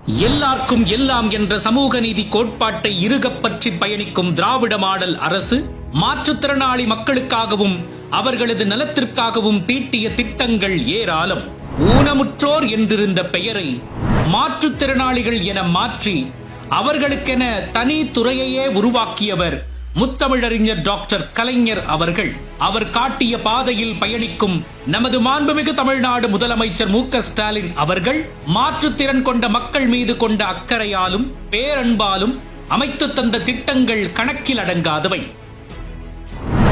எல்லாருக்கும் எல்லாம் என்ற சமூக நீதி கோட்பாட்டை இறுகப் பற்றி பயணிக்கும் திராவிட மாடல் அரசு மாற்றுத்திறனாளி மக்களுக்காகவும் அவர்களது நலத்திற்காகவும் தீட்டிய திட்டங்கள் ஏராளம். ஊனமுற்றோர் என்றிருந்த பெயரை மாற்றுத்திறனாளிகள் என மாற்றி அவர்களுக்கென தனி துறையையே உருவாக்கியவர் முத்தமிழறிஞர் டாக்டர் கலைஞர் அவர்கள். அவர் காட்டிய பாதையில் பயணிக்கும் நமது மாண்புமிகு தமிழ்நாடு முதலமைச்சர் மு.க. ஸ்டாலின் அவர்கள் மாற்றுத்திறன் கொண்ட மக்கள் மீது கொண்ட அக்கறையாலும் பேரன்பாலும் அமைத்து தந்த திட்டங்கள் கணக்கில் அடங்காதவை.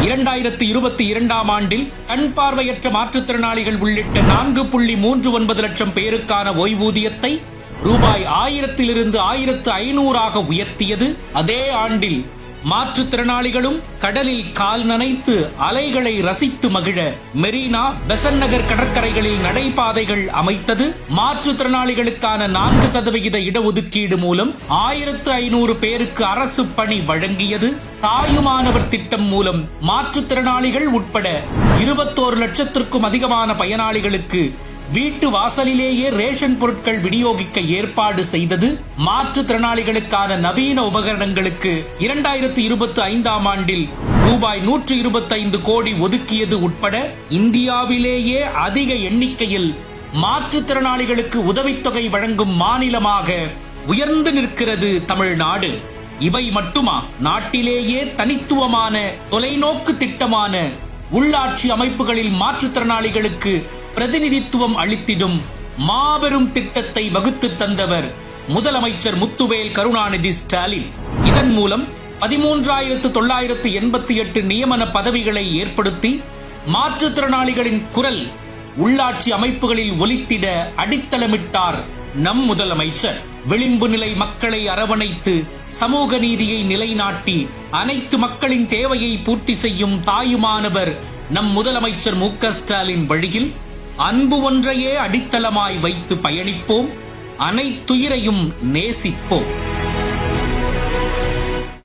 2022ஆம் ஆண்டில் கண் பார்வையற்ற மாற்றுத்திறனாளிகள் உள்ளிட்ட 4.39 லட்சம் பேருக்கான ஓய்வூதியத்தை ரூபாய் 1000 1500 உயர்த்தியது. அதே ஆண்டில் மாற்றுத்திறனாளிகளும் கடலில் கால் நனைத்து அலைகளை ரசித்து மகிழ மெரினா, பெசன்ட் நகர் கடற்கரைகளில் நடைபாதைகள் அமைத்தது. மாற்றுத்திறனாளிகளுக்கான 4% இடஒதுக்கீடு மூலம் 1500 பேருக்கு அரசு பணி வழங்கியது. தாயுமானவர் திட்டம் மூலம் மாற்றுத்திறனாளிகள் உட்பட 21 லட்சத்திற்கும் அதிகமான பயனாளிகளுக்கு வீட்டு வாசலிலேயே ரேஷன் பொருட்கள் விநியோகிக்க ஏற்பாடு செய்தது. மாற்றுத்திறனாளிகளுக்கான நவீன உபகரணங்களுக்கு 2025ஆம் ஆண்டில் ரூபாய் 125 கோடி ஒதுக்கியது உட்பட இந்தியாவிலேயே அதிக எண்ணிக்கையில் மாற்றுத்திறனாளிகளுக்கு உதவித்தொகை வழங்கும் மாநிலமாக உயர்ந்து நிற்கிறது தமிழ்நாடு. இவை மட்டுமா, நாட்டிலேயே தனித்துவமான தொலைநோக்கு திட்டமான உள்ளாட்சி அமைப்புகளில் மாற்றுத்திறனாளிகளுக்கு பிரதிநிதித்துவம் அளித்திடும் மாபெரும் திட்டத்தை வகுத்து தந்தவர் முதலமைச்சர் முத்துவேல் கருணாநிதி ஸ்டாலின். இதன் மூலம் 13,988 நியமன பதவிகளை ஏற்படுத்தி மாற்றுத்திறனாளிகளின் குரல் உள்ளாட்சி அமைப்புகளில் ஒலித்திட அடித்தளமிட்டார் நம் முதலமைச்சர். விளிம்பு நிலை மக்களை அரவணைத்து சமூக நீதியை நிலைநாட்டி அனைத்து மக்களின் தேவையை பூர்த்தி செய்யும் தாயுமானவர் நம் முதலமைச்சர் மு.க. ஸ்டாலின் வழியில் அன்பு ஒன்றையே அடித்தளமாய் வைத்து பயணிப்போம். அனைத்துயிரையும் நேசிப்போம்.